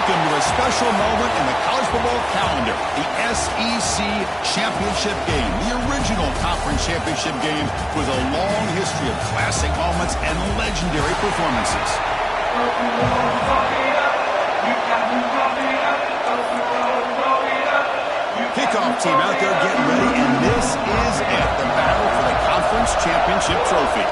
welcome to a special moment in the college football calendar, the SEC Championship Game, the original conference championship game with a long history of classic moments and legendary performances. Kickoff team out there getting ready, and this is it, the battle for the conference championship trophy.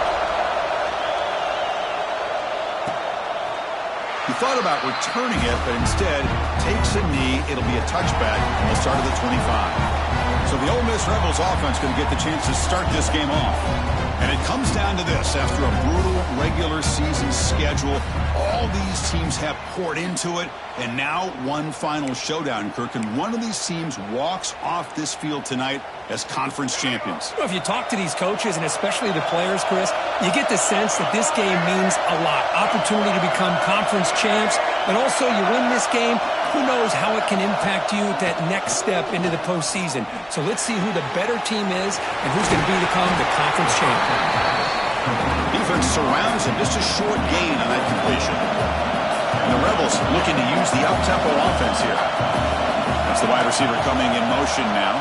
He thought about returning it, but instead takes a knee. It'll be a touchback, and we'll start at the 25. So the Ole Miss Rebels offense going to get the chance to start this game off. And it comes down to this. After a brutal regular season schedule, all these teams have poured into it, and now one final showdown, Kirk. And one of these teams walks off this field tonight as conference champions. Well, if you talk to these coaches, and especially the players, Chris, you get the sense that this game means a lot. Opportunity to become conference champs, and also you win this game, who knows how it can impact you at that next step into the postseason. So let's see who the better team is and who's going to become the conference champion. Defense surrounds him, just a short gain on that completion. And the Rebels looking to use the up-tempo offense here. That's the wide receiver coming in motion now.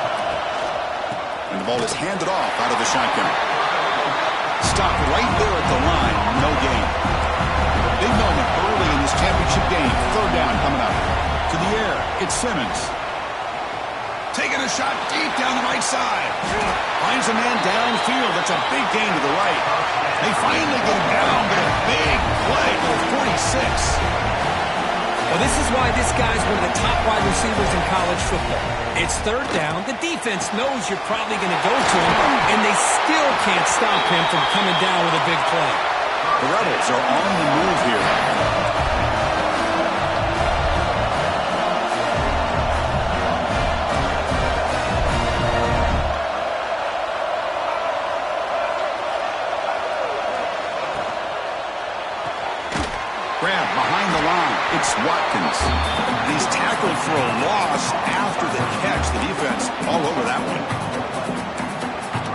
And the ball is handed off out of the shotgun. Stopped right there at the line, no gain. Big moment early in this championship game. Third down coming up. To the air, it's Simmons. Taking a shot deep down the right side. Finds a man downfield. That's a big gain to the right. They finally get him down, but a big play to the 46. Well, this is why this guy's one of the top wide receivers in college football. It's third down. The defense knows you're probably going to go to him, and they still can't stop him from coming down with a big play. The Rebels are on the move here. Grab behind the line. It's Watkins. And he's tackled for a loss after the catch. The defense all over that one.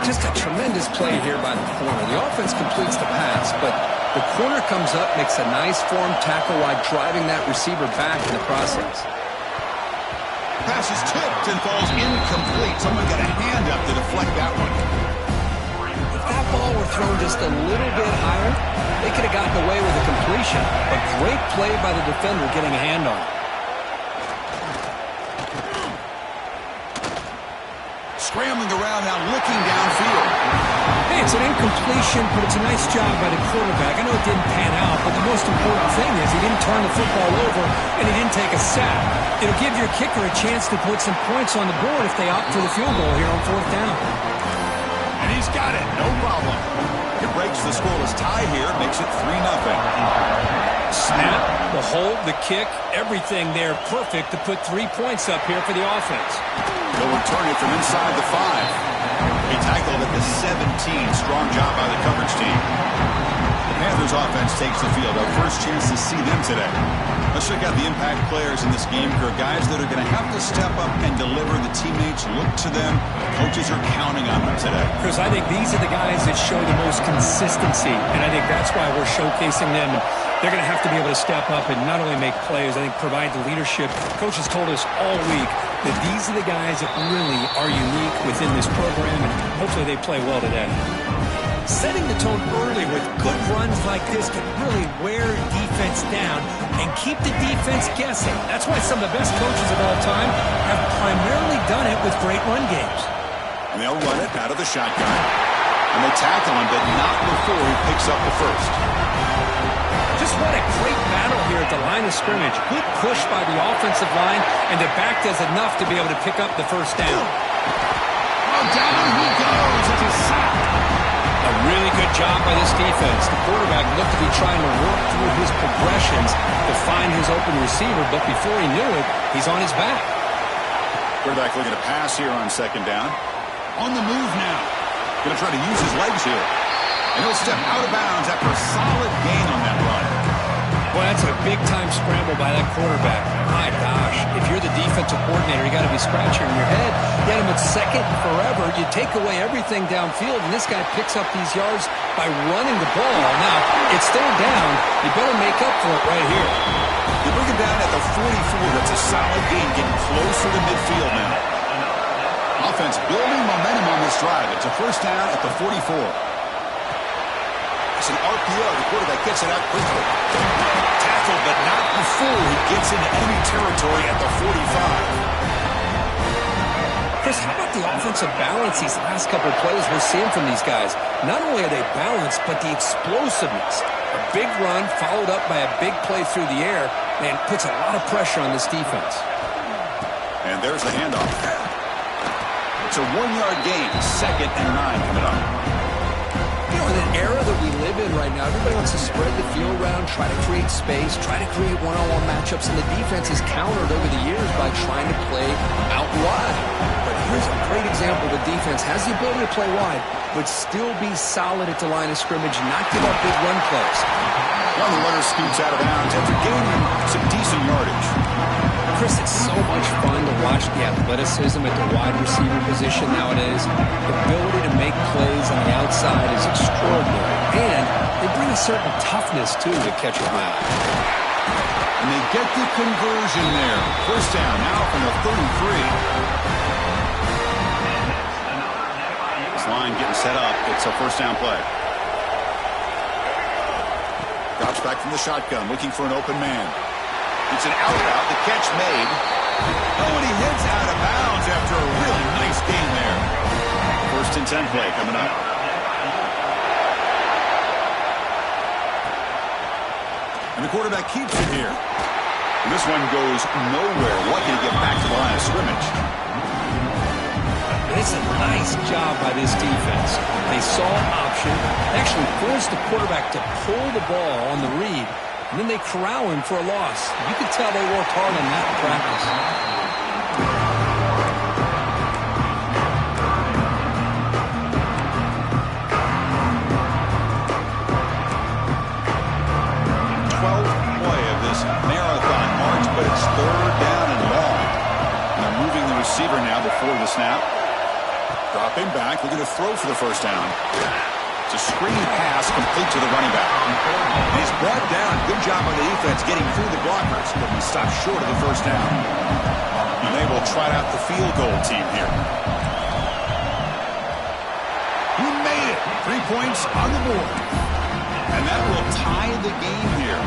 Just a tremendous play here by the corner. The offense completes the pass, but the corner comes up, makes a nice form tackle while driving that receiver back in the process. Pass is tipped and falls incomplete. Someone got a hand up to deflect that one. If that ball were thrown just a little bit higher, they could have gotten away with a completion. A great play by the defender getting a hand on it. Scrambling around now, looking downfield. Hey, it's an incompletion, but it's a nice job by the quarterback. I know it didn't pan out, but the most important thing is he didn't turn the football over and he didn't take a sack. It'll give your kicker a chance to put some points on the board if they opt for the field goal here on fourth down. And he's got it, no problem. It breaks the scoreless tie here, makes it 3-0. Snap, the hold, the kick, everything there perfect to put 3 points up here for the offense. They'll return it from inside the 5. He tackled at the 17. Strong job by the coverage team. The Panthers offense takes the field. Our first chance to see them today. Let's check out the impact players in this game. For guys that are going to have to step up and deliver. The teammates look to them. Coaches are counting on them today. Chris, I think these are the guys that show the most consistency, and I think that's why we're showcasing them. They're going to have to be able to step up and not only make plays, I think provide the leadership. Coaches told us all week that these are the guys that really are unique within this program, and hopefully they play well today. Setting the tone early with good runs like this can really wear defense down and keep the defense guessing. That's why some of the best coaches of all time have primarily done it with great run games. And they'll run it out of the shotgun. And they tackle him, but not before he picks up the first. Just what a great battle here at the line of scrimmage. Good push by the offensive line, and the back does enough to be able to pick up the first down. Well, down he goes. It's a sack. A really good job by this defense. The quarterback looked to be trying to work through his progressions to find his open receiver, but before he knew it, he's on his back. Quarterback looking to pass here on second down. On the move now. Going to try to use his legs here. And he'll step out of bounds after a solid gain on that run. Well, that's a big-time scramble by that quarterback. My gosh, if you're the defensive coordinator, you got to be scratching your head. You had him at second forever. You take away everything downfield, and this guy picks up these yards by running the ball. Now, it's third down. You better make up for it right here. They bring him down at the 44. That's a solid gain, getting closer to midfield now. Offense building momentum on this drive. It's a first down at the 44. It's an RPO. The quarterback gets it out quickly. Tackled, but not before he gets into enemy territory at the 45. Chris, how about the offensive balance these last couple of plays we're seeing from these guys? Not only are they balanced, but the explosiveness. A big run followed up by a big play through the air, and puts a lot of pressure on this defense. And there's the handoff. It's a 1-yard gain, 2nd and 9 coming up. You know, in an era that we live in right now, everybody wants to spread the field around, try to create space, try to create one-on-one matchups, and the defense has countered over the years by trying to play out wide. But here's a great example. The defense has the ability to play wide, but still be solid at the line of scrimmage and not give up big run plays. Well, the runner scoots out of bounds after gaining some decent yardage. Chris, it's so much fun to watch the athleticism at the wide receiver position nowadays. The ability to make plays on the outside is extraordinary. And they bring a certain toughness, too, to catch a ball. And they get the conversion there. First down now from the 33. This line getting set up. It's a first down play. Drops back from the shotgun, looking for an open man. It's an out route, the catch made. Oh, and he heads out of bounds after a really nice gain there. First and 10 play coming up. And the quarterback keeps it here. And this one goes nowhere. Lucky to get back to the line of scrimmage. It's a nice job by this defense. They saw an option, actually forced the quarterback to pull the ball on the read, and then they corral him for a loss. You can tell they worked hard on that in practice. 12th play of this marathon march, but it's 3rd down and long. And they're moving the receiver now before the snap. Dropping back, looking to throw for the first down. It's a screen pass complete to the running back. And he's brought down. Good job by the defense getting through the blockers, but he stopped short of the first down. And they will try out the field goal team here. He made it. 3 points on the board. And that will tie the game here.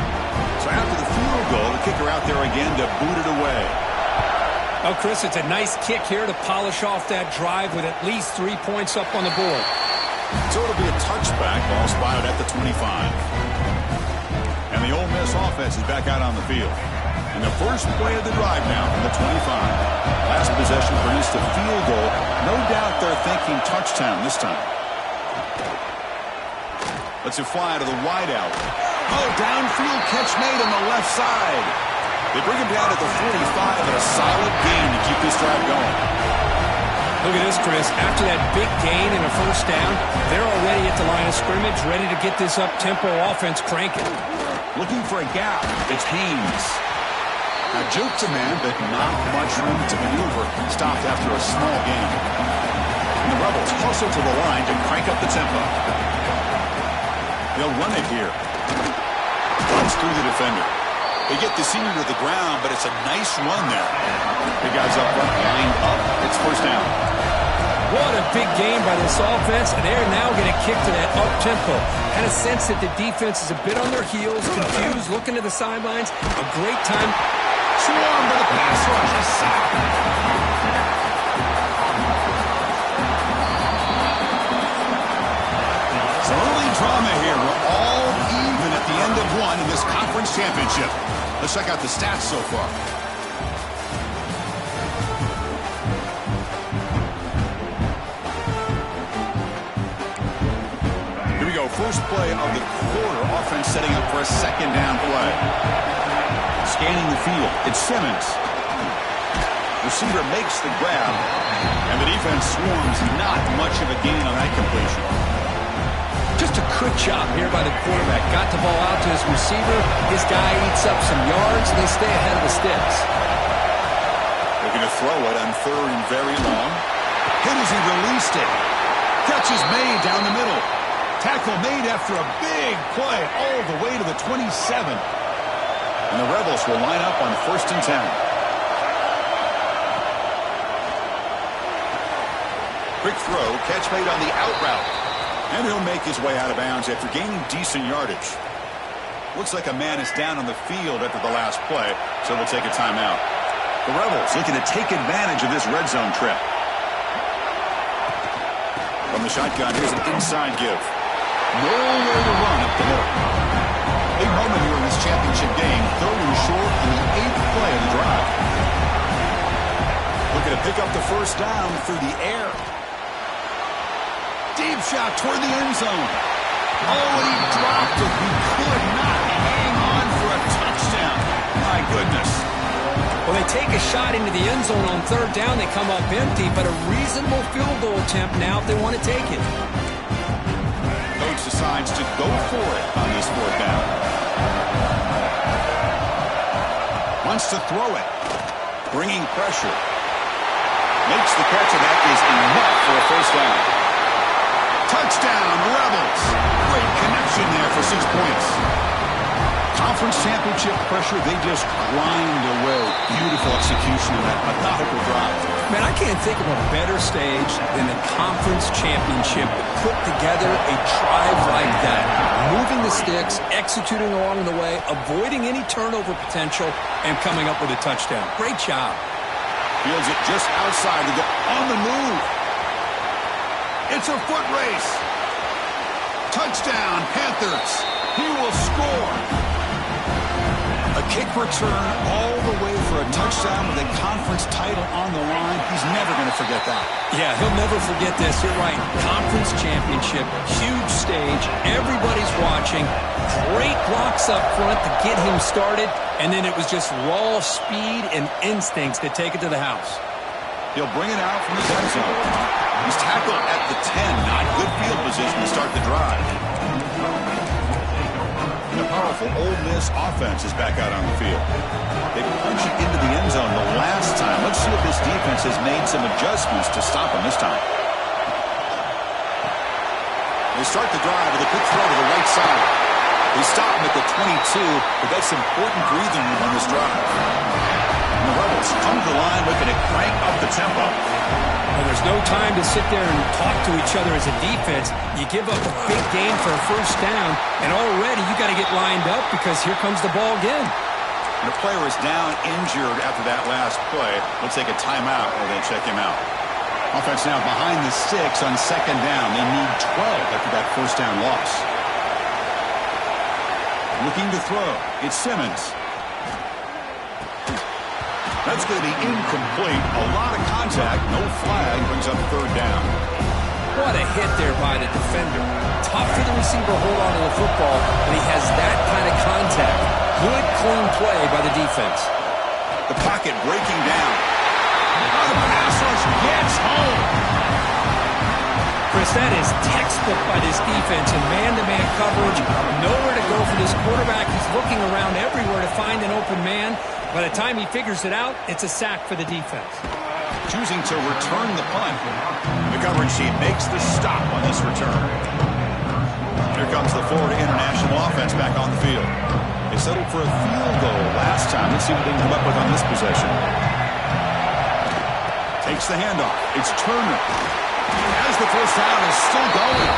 So after the field goal, the kicker out there again to boot it away. Oh, Chris, it's a nice kick here to polish off that drive with at least 3 points up on the board. So it'll be a touchback, ball spotted at the 25. And the Ole Miss offense is back out on the field. And the first play of the drive now from the 25. Last possession produced a field goal. No doubt they're thinking touchdown this time. Let's it fly to the wideout. Oh, downfield catch made on the left side. They bring him down at the 45 and a solid gain to keep this drive going. Look at this, Chris. After that big gain and a first down, they're already at the line of scrimmage, ready to get this up-tempo offense cranking. Looking for a gap. It's Haynes. Now, juke to man, but not much room to maneuver. Stopped after a small gain. And the Rebels hustle to the line to crank up the tempo. They'll run it here. Runs through the defender. They get the senior to the ground, but it's a nice run there. The guys up front lined up. It's first down. What a big game by this offense, and they're now going to kick to that up-tempo. Had a sense that the defense is a bit on their heels, confused, looking to the sidelines. A great time. Swarm for the pass rush. A sack. Some early drama here. We're all even at the end of one in this conference championship. Let's check out the stats so far. Here we go. First play of the quarter. Offense setting up for a second down play. Scanning the field. It's Simmons. Receiver makes the grab. And the defense swarms. Not much of a gain on that completion. Just a quick job here by the quarterback. Got the ball out to his receiver. His guy eats up some yards, and they stay ahead of the sticks. Looking to throw it on 3rd and very long. Hit as he released it. Catch is made down the middle. Tackle made after a big play all the way to the 27. And the Rebels will line up on 1st and 10. Quick throw, catch made on the out route. And he'll make his way out of bounds after gaining decent yardage. Looks like a man is down on the field after the last play, so they'll take a timeout. The Rebels looking to take advantage of this red zone trip. From the shotgun, here's an inside give. Nowhere to run up the middle. Big moment here in this championship game. 3rd and short in the 8th play of the drive. Looking to pick up the first down through the air. Deep shot toward the end zone. Oh, he dropped it. He could not hang on for a touchdown. My goodness. Well, they take a shot into the end zone on 3rd down. They come up empty, but a reasonable field goal attempt now if they want to take it. Coach decides to go for it on this 4th down. Wants to throw it. Bringing pressure. Makes the catch, and that is enough for a first down. Touchdown, Rebels. Great connection there for 6 points. Conference championship pressure, they just grind away. Beautiful execution of that methodical drive. Man, I can't think of a better stage than the conference championship to put together a drive like that. Moving the sticks, executing along the way, avoiding any turnover potential, and coming up with a touchdown. Great job. Fields it just outside to go on the move. It's a foot race. Touchdown, Panthers. He will score. A kick return all the way for a touchdown with a conference title on the line. He's never going to forget that. Yeah, he'll never forget this. You're right. Conference championship, huge stage. Everybody's watching. Great blocks up front to get him started. And then it was just raw speed and instincts to take it to the house. He'll bring it out from the end zone. He's tackled at the 10. Not good field position to start the drive. And a powerful Ole Miss offense is back out on the field. They punched it into the end zone the last time. Let's see if this defense has made some adjustments to stop him this time. They start the drive with a quick throw to the right side. They stop him at the 22, but that's important breathing room on this drive. And the Rebels come to the line looking to crank up the tempo. Well, there's no time to sit there and talk to each other as a defense. You give up a big gain for a first down, and already you got to get lined up because here comes the ball again. And the player is down injured after that last play. We'll take a timeout or they check him out. Offense now behind the 6 on 2nd down. They need 12 after that first down loss. Looking to throw. It's Simmons. That's going to be incomplete. A lot of contact. No flag. Brings up 3rd down. What a hit there by the defender. Tough for the receiver to hold on to the football, but he has that kind of contact. Good, clean play by the defense. The pocket breaking down. Oh, the pass rush gets home. Chris, that is textbook by this defense in man-to-man coverage. Nowhere to go for this quarterback. He's looking around everywhere to find an open man. By the time he figures it out, it's a sack for the defense. Choosing to return the punt. The coverage sheet makes the stop on this return. Here comes the Florida International offense back on the field. They settled for a field goal last time. Let's see what they can come up with on this possession. Takes the handoff. It's Turner. As the first down is still going.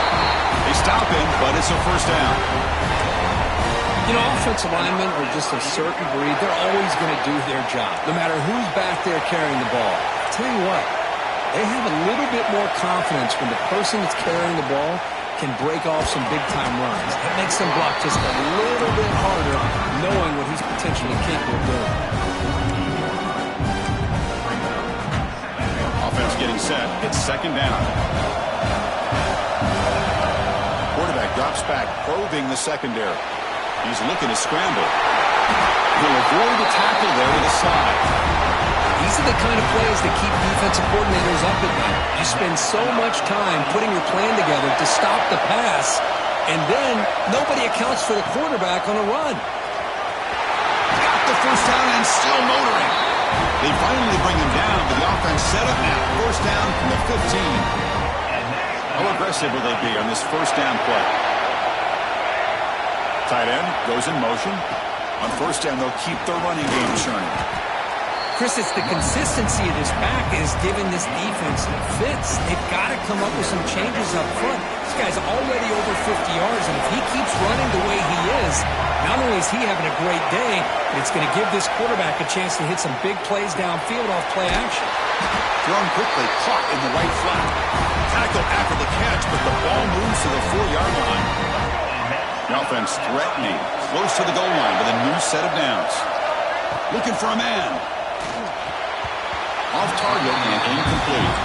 They stop him, but it's a first down. You know, offensive linemen are just a certain breed. They're always going to do their job, no matter who's back there carrying the ball. I'll tell you what, they have a little bit more confidence when the person that's carrying the ball can break off some big-time runs. It makes them block just a little bit harder, knowing what he's potentially capable of doing. Offense getting set. It's 2nd down. Quarterback drops back, probing the secondary. He's looking to scramble. He'll avoid the tackle there with a slide. These are the kind of plays that keep defensive coordinators up at night. You spend so much time putting your plan together to stop the pass, and then nobody accounts for the quarterback on a run. Got the first down and still motoring. They finally bring him down, but the offense set up now. First down from the 15. How aggressive will they be on this first down play? Tight end goes in motion. On first down, they'll keep their running game churning. Chris, it's the consistency of this back is giving this defense fits. They've got to come up with some changes up front. This guy's already over 50 yards, and if he keeps running the way he is, not only is he having a great day, but it's going to give this quarterback a chance to hit some big plays downfield off play action. Thrown quickly, caught in the right flat. Tackled after the catch, but the ball moves to the 4-yard line. The offense threatening, close to the goal line with a new set of downs. Looking for a man. Off target and incomplete.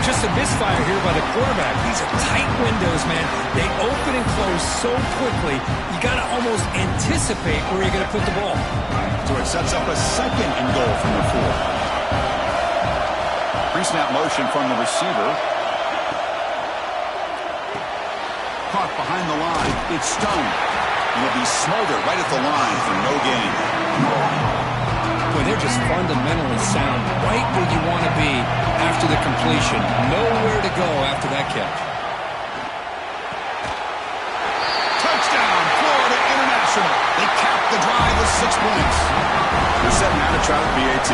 Just a misfire here by the quarterback. These are tight windows, man. They open and close so quickly, you got to almost anticipate where you're going to put the ball. So it sets up a second and goal from the 4. Pre-snap motion from the receiver. Caught behind the line. It's stoned. It'll be smothered right at the line for no gain. Boy, they're just fundamentally sound, right where you want to be after the completion. Nowhere to go after that catch. Touchdown, Florida International. They cap the drive with 6 points. They're setting out to try the BAT.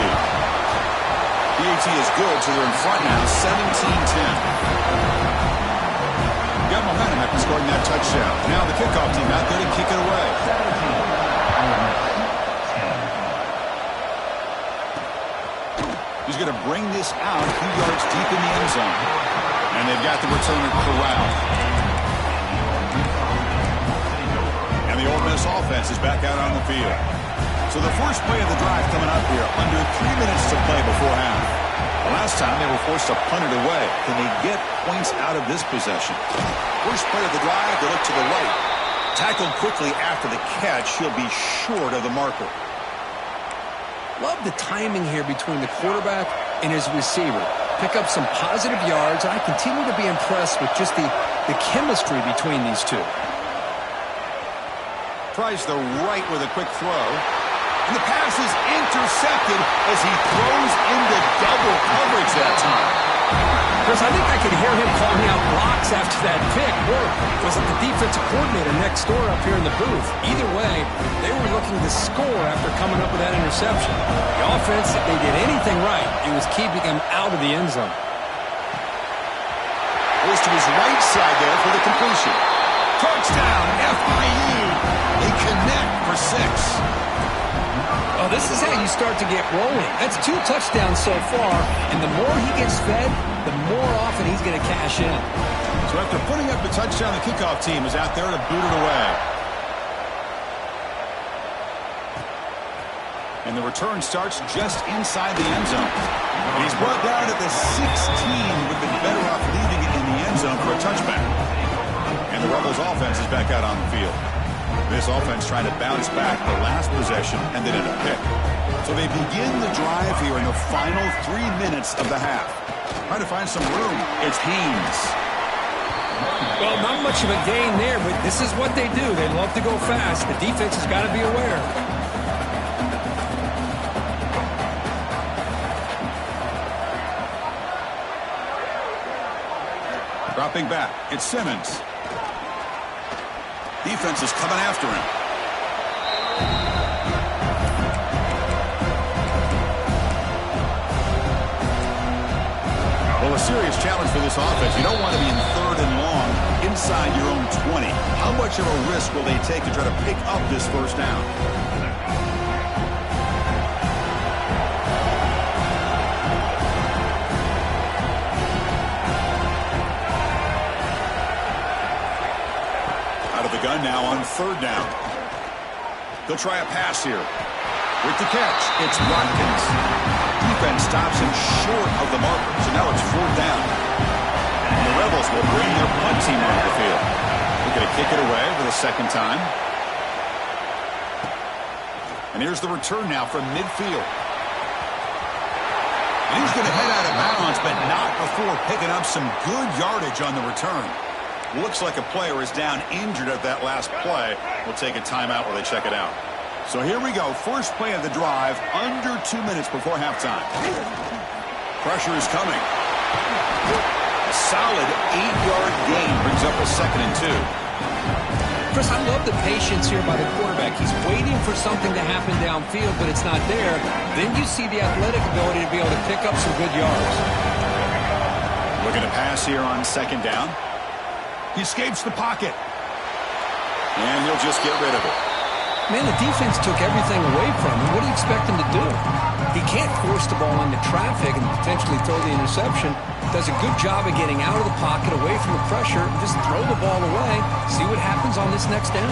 BAT is good, so they're in front now, 17-10. Got momentum after scoring that touchdown. Now the kickoff team out there to kick it away. He's going to bring this out a few yards deep in the end zone. And they've got the returner corralled. And the Ole Miss offense is back out on the field. So the first play of the drive coming up here, under 3 minutes to play before half. Last time they were forced to punt it away. Can they get points out of this possession? First play of the drive, they look to the right. Tackled quickly after the catch. He'll be short of the marker. Love the timing here between the quarterback and his receiver. Pick up some positive yards, and I continue to be impressed with just the chemistry between these two. Tries the right with a quick throw. And the pass is intercepted as he throws into double coverage that time. Chris, I think I could hear him calling out blocks after that pick. Or was it the defensive coordinator next door up here in the booth? Either way, they were looking to score after coming up with that interception. The offense, if they did anything right, it was keeping them out of the end zone. Goes to his right side there for the completion. Touchdown, FIU. They connect for 6. Oh, this is how you start to get rolling. That's 2 touchdowns so far, and the more he gets fed, the more often he's going to cash in. So after putting up the touchdown, the kickoff team is out there to boot it away. And the return starts just inside the end zone. And he's brought down at the 16, would have been better off leaving it in the end zone for a touchback. And the Rebels offense is back out on the field. This offense trying to bounce back the last possession and then in a pick. So they begin the drive here in the final 3 minutes of the half. Trying to find some room. It's Haynes. Well, not much of a gain there, but this is what they do. They love to go fast. The defense has got to be aware. Dropping back. It's Simmons. Defense is coming after him. Well, a serious challenge for this offense. You don't want to be in 3rd and long inside your own 20. How much of a risk will they take to try to pick up this first down? Gun now on 3rd down. They'll try a pass here. With the catch, it's Watkins. Defense stops him short of the marker, so now it's 4th down. And the Rebels will bring their punt team onto the field. They're going to kick it away for the 2nd time. And here's the return now from midfield. And he's going to head out of bounds, but not before picking up some good yardage on the return. Looks like a player is down injured at that last play. We'll take a timeout while they check it out. So here we go. First play of the drive, under 2 minutes before halftime. Pressure is coming. A solid 8-yard gain brings up a 2nd and 2. Chris, I love the patience here by the quarterback. He's waiting for something to happen downfield, but it's not there. Then you see the athletic ability to be able to pick up some good yards. Looking to pass here on second down. He escapes the pocket. And he'll just get rid of it. Man, the defense took everything away from him. What do you expect him to do? He can't force the ball into traffic and potentially throw the interception. Does a good job of getting out of the pocket, away from the pressure, and just throw the ball away. See what happens on this next down.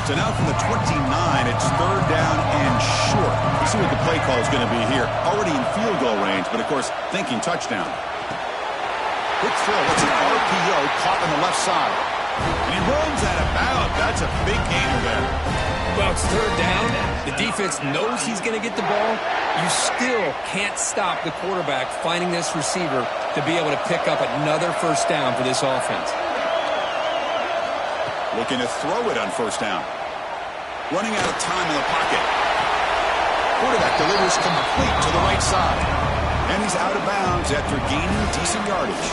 So now from the 29, it's third down and short. We'll see what the play call is going to be here. Already in field goal range, but of course, thinking touchdown. Quick throw. It's an RPO caught on the left side. And he runs out of bounds. That's a big gainer there. Well, it's third down. The defense knows he's going to get the ball. You still can't stop the quarterback finding this receiver to be able to pick up another first down for this offense. Looking to throw it on first down. Running out of time in the pocket. Quarterback delivers complete to the right side. And he's out of bounds after gaining decent yardage.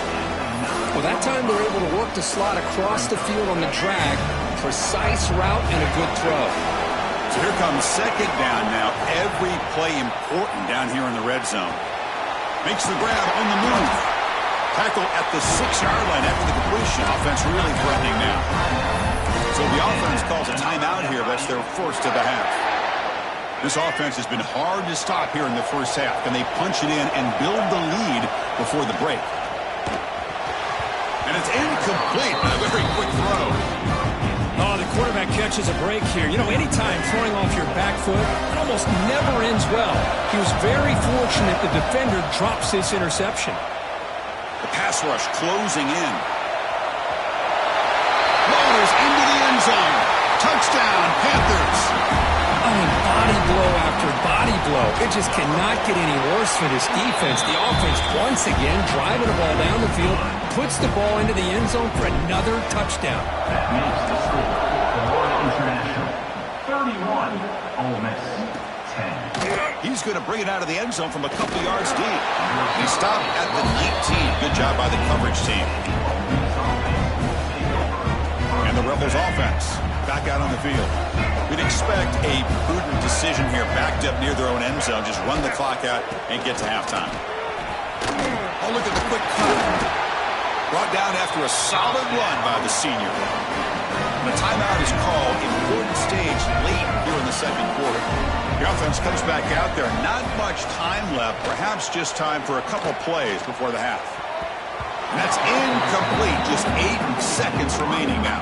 Well, that time they're able to work the slot across the field on the drag. Precise route and a good throw. So here comes second down now. Every play important down here in the red zone. Makes the grab on the move. Tackle at the 6-yard line after the completion. Offense really threatening now. So the offense calls a timeout here. That's their first of the half. This offense has been hard to stop here in the first half. Can they punch it in and build the lead before the break? And it's incomplete. A very quick throw. Oh, the quarterback catches a break here. You know, anytime throwing off your back foot, it almost never ends well. He was very fortunate the defender drops this interception. The pass rush closing in. Rolls into the end zone. Touchdown, Panthers. I mean, body blow after body blow. It just cannot get any worse for this defense. The offense, once again, driving the ball down the field, puts the ball into the end zone for another touchdown. That makes the score for International 31, Ole Miss 10. He's going to bring it out of the end zone from a couple yards deep. He stopped at the 19. Good job by the coverage team. And the Rebels offense back out on the field. We'd expect a prudent decision here, backed up near their own end zone. Just run the clock out and get to halftime. Oh, look at the quick cut. Brought down after a solid run by the senior. The timeout is called. Important stage late here in the second quarter. The offense comes back out there. Not much time left. Perhaps just time for a couple plays before the half. And that's incomplete. Just 8 seconds remaining now.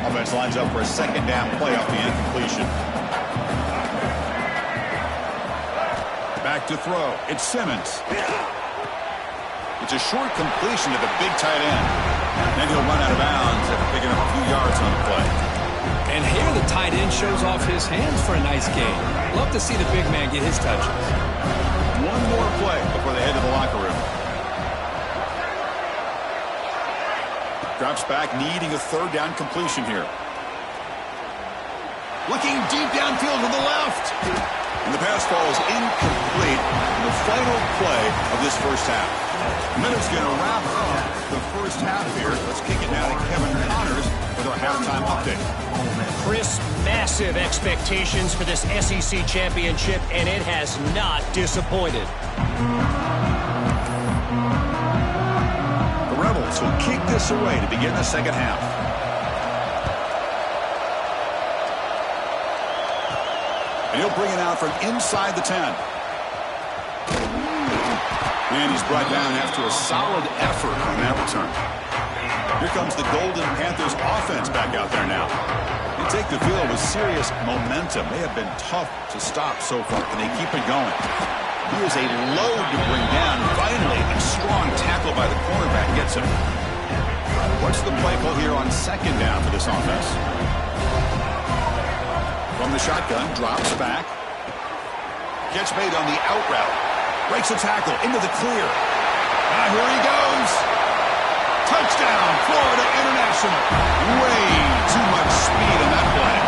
Offense lines up for a second down play off the incompletion. Back to throw. It's Simmons. It's a short completion to the big tight end. Then he'll run out of bounds after picking up a few yards on the play. And here the tight end shows off his hands for a nice gain. Love to see the big man get his touches. One more play before they head to the locker room. Drops back, needing a third down completion here. Looking deep downfield to the left. And the pass falls incomplete in the final play of this first half. Minute's going to wrap up the first half here. Let's kick it now to Kevin Connors with our halftime update. Chris, massive expectations for this SEC championship, and it has not disappointed. The Rebels will kick this away to begin the second half. And he'll bring it out from inside the 10. And he's brought down after a solid effort on that return. Here comes the Golden Panthers offense back out there now. They take the field with serious momentum. They have been tough to stop so far. Can they keep it going? He is a load to bring down. Finally, a strong tackle by the cornerback gets him. What's the play call here on second down for this offense? From the shotgun, drops back. Catch made on the out route. Breaks a tackle into the clear. Here he goes. Touchdown, Florida International. Way too much speed in that play.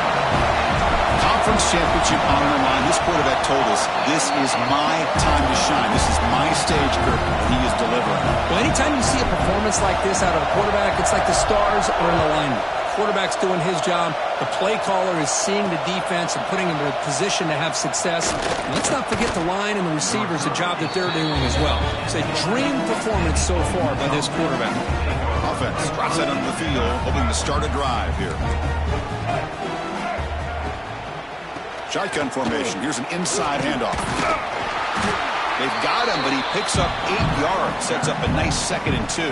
Conference championship on the line. This quarterback told us, this is my time to shine. This is my stage, Kirk. He is delivering. Well, anytime you see a performance like this out of a quarterback, it's like the stars are in alignment. quarterback's doing his job. The play caller is seeing the defense and putting him in a position to have success. And let's not forget the line and the receivers, the job that they're doing as well. It's a dream performance so far by this quarterback. Offense drops out onto the field, hoping to start a drive here. Shotgun formation. Here's an inside handoff. They've got him, but he picks up 8 yards. Sets up a nice 2nd and 2.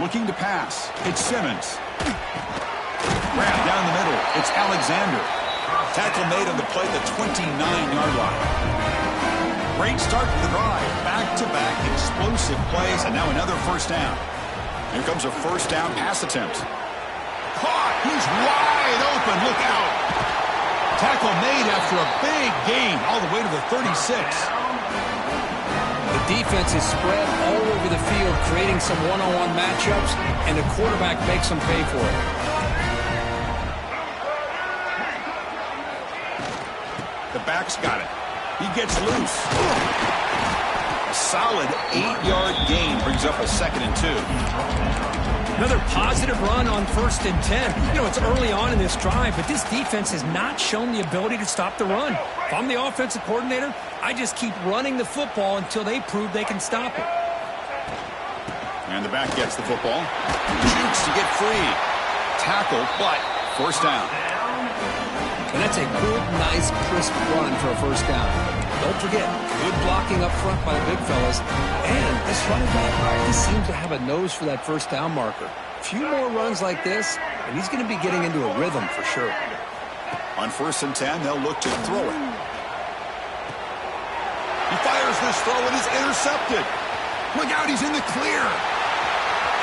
Looking to pass. It's Simmons. Grab down the middle. It's Alexander. Tackle made on the play at the 29-yard line. Great start to the drive. Back-to-back explosive plays, and now another first down. Here comes a first down pass attempt. Caught! He's wide open. Look out! Tackle made after a big gain all the way to the 36. The defense is spread all over the field, creating some one-on-one matchups, and the quarterback makes them pay for it. The back's got it. He gets loose. A solid 8-yard gain brings up a 2nd and 2. Another positive run on 1st and 10. You know, it's early on in this drive, but this defense has not shown the ability to stop the run. If I'm the offensive coordinator, I just keep running the football until they prove they can stop it. And the back gets the football. Shoots to get free. Tackle, but first down. And that's a good, nice, crisp run for a first down. Don't forget, good blocking up front by the big fellas. And this running back just seems to have a nose for that first down marker. A few more runs like this, and he's going to be getting into a rhythm for sure. On 1st and 10, they'll look to throw it. He fires this throw and is intercepted. Look out, he's in the clear.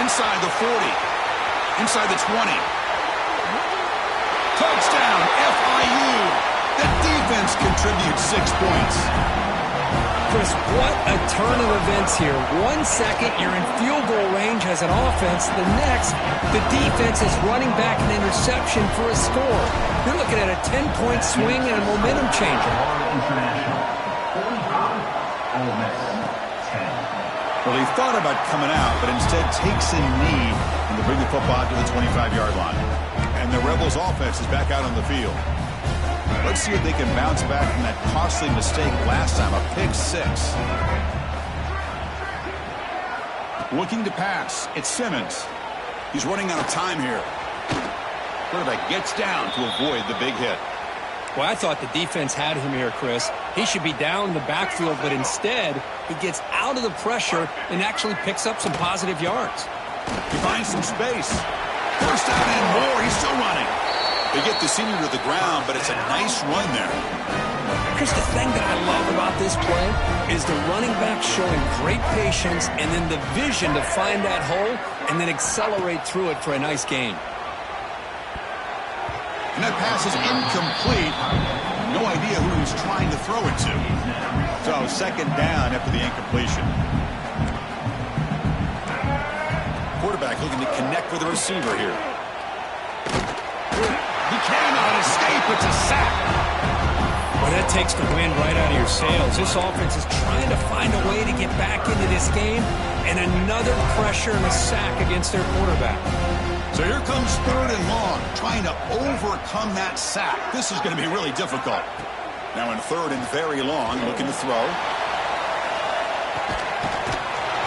Inside the 40. Inside the 20. Touchdown, FIU. The defense contributes 6 points. Chris, what a turn of events here. 1 second, you're in field goal range as an offense. The next, the defense is running back an interception for a score. You're looking at a 10-point swing and a momentum changer. International. 45. Ole Miss. 10. Well, he thought about coming out, but instead takes a knee and to bring the football to the 25-yard line. And the Rebels offense is back out on the field. Let's see if they can bounce back from that costly mistake last time, a pick 6. Looking to pass. It's Simmons. He's running out of time here. Quarterback gets down to avoid the big hit. Well, I thought the defense had him here, Chris. He should be down in the backfield, but instead, he gets out of the pressure and actually picks up some positive yards. He finds some space. First down and more. He's still running. They get the senior to the ground, but it's a nice run there. Chris, the thing that I love about this play is the running back showing great patience and then the vision to find that hole and then accelerate through it for a nice gain. And that pass is incomplete. No idea who he's trying to throw it to. So 2nd down after the incompletion. Quarterback looking to connect with the receiver here. He cannot escape. It's a sack. Well, that takes the wind right out of your sails. This offense is trying to find a way to get back into this game, and another pressure and a sack against their quarterback. So here comes 3rd and long, trying to overcome that sack. This is going to be really difficult. Now in 3rd and very long, looking to throw.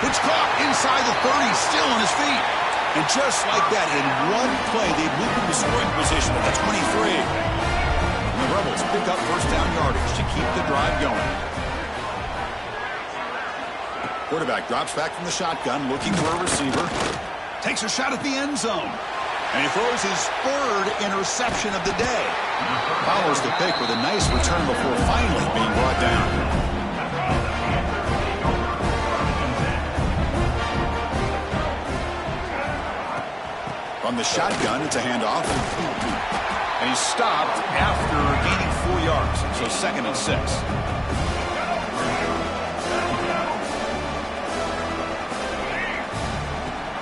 It's caught inside the 30, still on his feet. And just like that, in one play, they've moved into scoring position at the 23. And the Rebels pick up first down yardage to keep the drive going. Quarterback drops back from the shotgun, looking for a receiver. Takes a shot at the end zone. And he throws his 3rd interception of the day. Follows the pick with a nice return before finally being brought down. From the shotgun, it's a handoff. And he's stopped after gaining 4 yards. So 2nd and 6.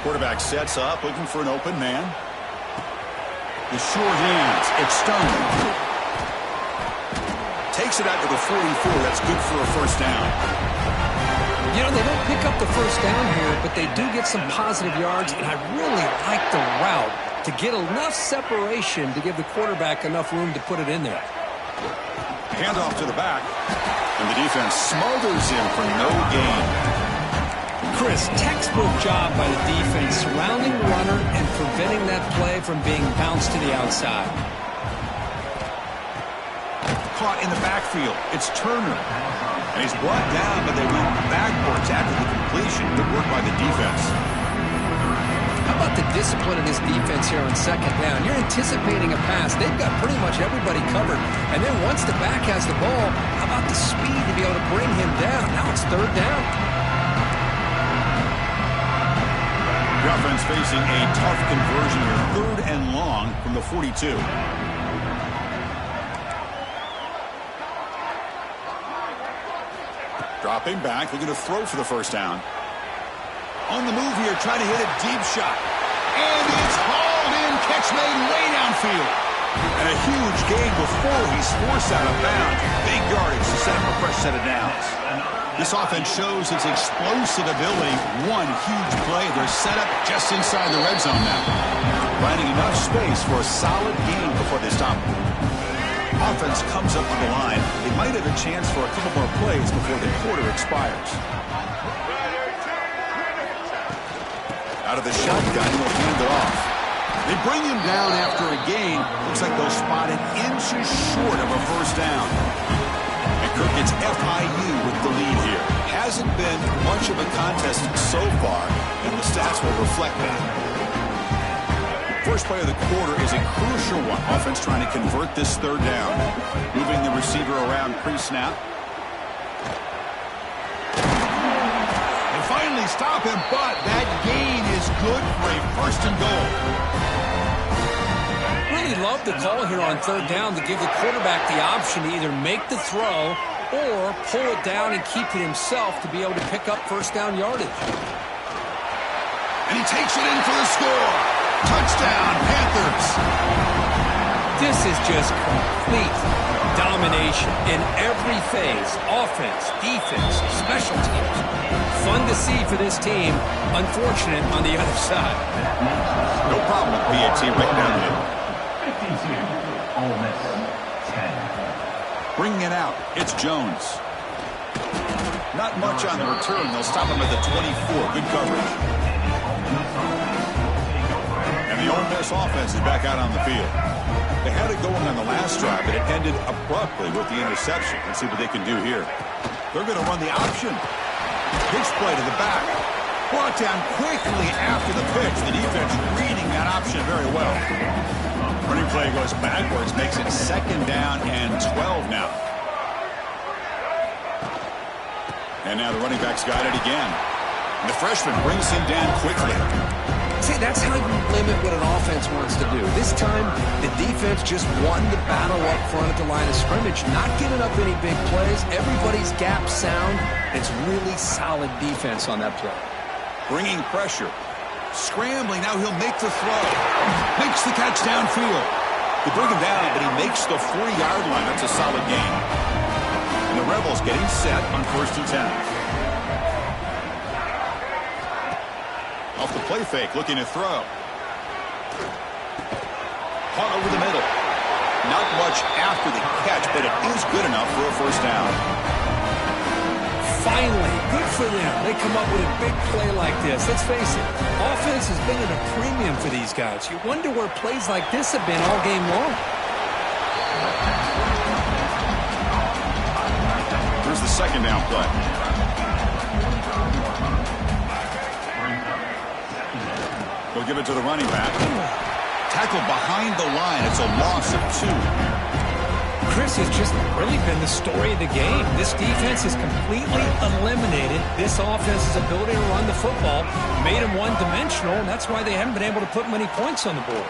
Quarterback sets up, looking for an open man. The sure hands. It's Stone. makes it out to the 44. That's good for a first down. You know, they don't pick up the first down here, but they do get some positive yards, and I really like the route to get enough separation to give the quarterback enough room to put it in there. Handoff to the back, and the defense smothers him for no gain. Chris, textbook job by the defense surrounding the runner and preventing that play from being bounced to the outside. Caught in the backfield. It's Turner. And he's brought down, but they went backwards after the completion. Good work by the defense. How about the discipline of this defense here on second down? You're anticipating a pass. They've got pretty much everybody covered. And then once the back has the ball, how about the speed to be able to bring him down? Now it's third down. The offense facing a tough conversion here. Third and long from the 42. Dropping back, looking to throw for the first down. On the move here, trying to hit a deep shot. And it's hauled in, catch made way downfield. And a huge gain before he's forced out of bounds. Big yardage to set up a fresh set of downs. This offense shows its explosive ability. One huge play. They're set up just inside the red zone now. Finding enough space for a solid gain before they stop. Offense comes up to the line. They might have a chance for a couple more plays before the quarter expires. Out of the shotgun, he'll hand it off. They bring him down after a gain. Looks like they'll spot it inches short of a first down. And Kirk gets FIU with the lead here. Hasn't been much of a contest so far, and the stats will reflect that. First play of the quarter is a crucial one. Offense trying to convert this third down. Moving the receiver around pre-snap. They finally stop him, but that gain is good for a first and goal. Really love the call here on third down to give the quarterback the option to either make the throw or pull it down and keep it himself to be able to pick up first down yardage. And he takes it in for the score. Touchdown, Panthers. This is just complete domination in every phase. Offense, defense, special teams. Fun to see for this team. Unfortunate on the other side. No problem with BAT right down the middle. 52, Ole Miss, 10. Bringing it out, it's Jones. Not much on the return. They'll stop him at the 24. Good coverage. The Ole Miss offense is back out on the field. They had it going on the last drive, but it ended abruptly with the interception. Let's see what they can do here. They're going to run the option. Pitch play to the back. Brought down quickly after the pitch. The defense reading that option very well. Running play goes backwards, makes it second down and 12 now. And now the running back's got it again. And the freshman brings him down quickly. See, that's how you limit what an offense wants to do. This time, the defense just won the battle up front at the line of scrimmage, not giving up any big plays. Everybody's gap sound. It's really solid defense on that play. Bringing pressure. Scrambling. Now he'll make the throw. Makes the catch downfield. They bring him down, but he makes the 40-yard line. That's a solid gain. And the Rebels getting set on 1st and 10. Off the play fake, looking to throw. Caught over the middle. Not much after the catch, but it is good enough for a first down. Finally, good for them. They come up with a big play like this. Let's face it, offense has been at a premium for these guys. You wonder where plays like this have been all game long. Here's the second down play. They'll give it to the running back. Tackle behind the line. It's a loss of 2. Chris has just really been the story of the game. This defense has completely eliminated this offense's ability to run the football, made them one-dimensional, and that's why they haven't been able to put many points on the board.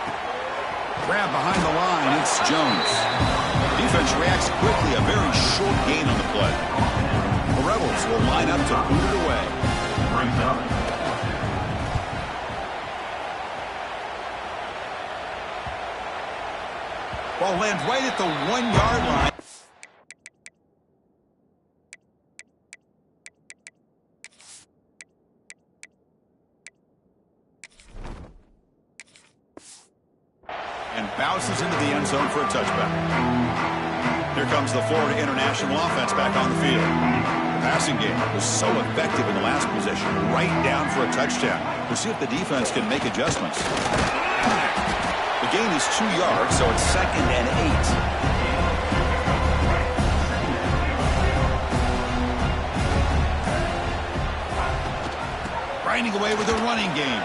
Grab behind the line. It's Jones. Defense reacts quickly. A very short gain on the play. The Rebels will line up to boot it away. Ball lands right at the 1-yard line. and bounces into the end zone for a touchback. Here comes the Florida International offense back on the field. The passing game was so effective in the last possession, right down for a touchdown. We'll see if the defense can make adjustments. The gain is 2 yards, so it's 2nd and 8. Grinding away with a running game.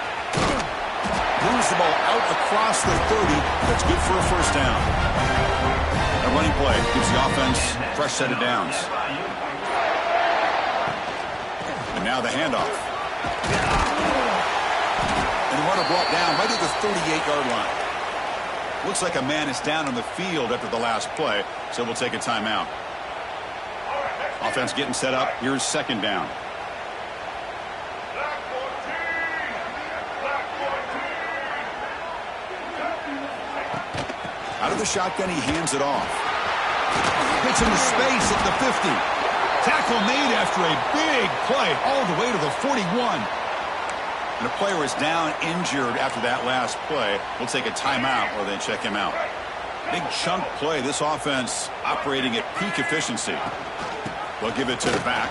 Moves the ball out across the 30. That's good for a first down. A running play gives the offense a fresh set of downs. And now the handoff. And the runner brought down right at the 38-yard line. Looks like a man is down on the field after the last play, so we'll take a timeout. Offense getting set up. Here's 2nd down. Out of the shotgun, he hands it off. Gets into space at the 50. Tackle made after a big play all the way to the 41. And a player is down injured after that last play. We'll take a timeout or then check him out. Big chunk play. This offense operating at peak efficiency. We'll give it to the back.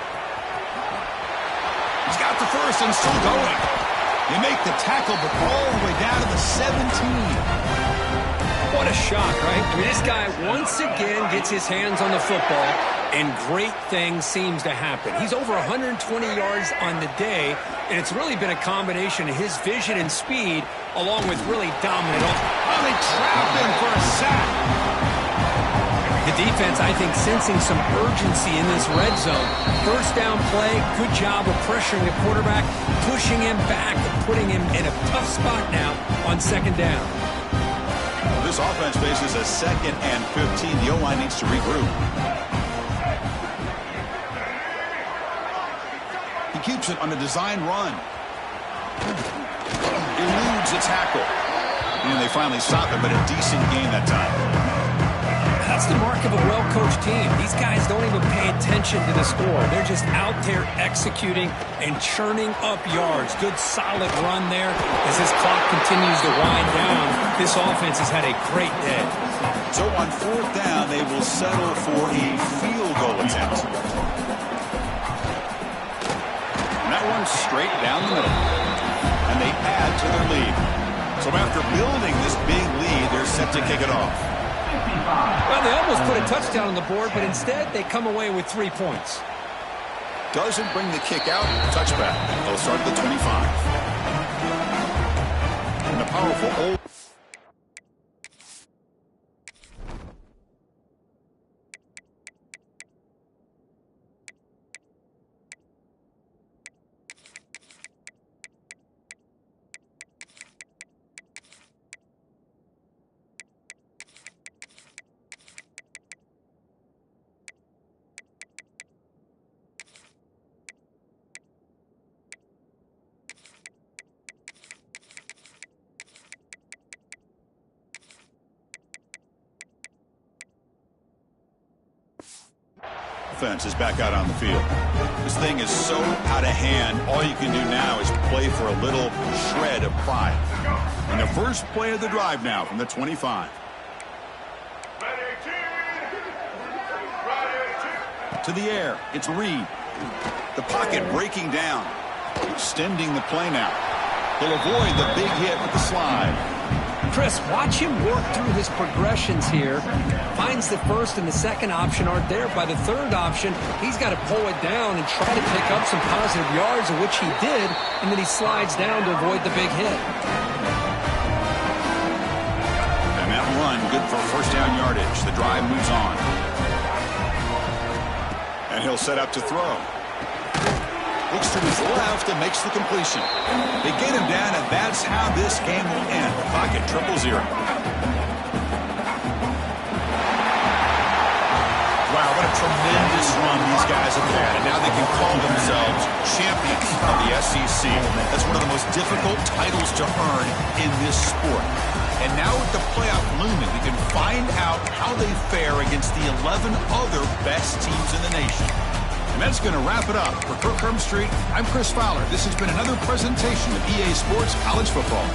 He's got the first and still going. They make the tackle, but all the way down to the 17. What a shock, right? I mean, this guy once again gets his hands on the football, and great things seems to happen. He's over 120 yards on the day, and it's really been a combination of his vision and speed, along with really dominant. Oh, they trapped him for a sack. The defense, I think, sensing some urgency in this red zone. First down play, good job of pressuring the quarterback, pushing him back, and putting him in a tough spot now on 2nd down. This offense faces a 2nd and 15. The O-line needs to regroup. He keeps it on a design run. Eludes a tackle. And they finally stop him, but a decent gain that time. That's the mark of a well-coached team. These guys don't even pay attention to the score. They're just out there executing and churning up yards. Good, solid run there. As this clock continues to wind down, this offense has had a great day. So on 4th down, they will settle for a field goal attempt. And that one's straight down the middle. And they add to their lead. So after building this big lead, they're set to kick it off. Well, they almost put a touchdown on the board, but instead they come away with 3 points. Doesn't bring the kick out. Touchback. They'll start at the 25. And the powerful old... Offense is back out on the field. This thing is so out of hand, all you can do now is play for a little shred of pride. And the first play of the drive now from the 25. To the air, it's Reed. The pocket breaking down. Extending the play now. He'll avoid the big hit with the slide. Chris, watch him work through his progressions here. Finds the first and the second option aren't there. By the third option, he's got to pull it down and try to pick up some positive yards, of which he did, and then he slides down to avoid the big hit. And that run, good for first down yardage. The drive moves on. And he'll set up to throw. Looks to his left and makes the completion. They get him down, and that's how this game will end. Pocket 0-0. Wow, what a tremendous run these guys have had, and now they can call themselves champions of the SEC. That's one of the most difficult titles to earn in this sport. And now with the playoff looming, we can find out how they fare against the 11 other best teams in the nation. And that's going to wrap it up. For Kirk Street, I'm Chris Fowler. This has been another presentation of EA Sports College Football.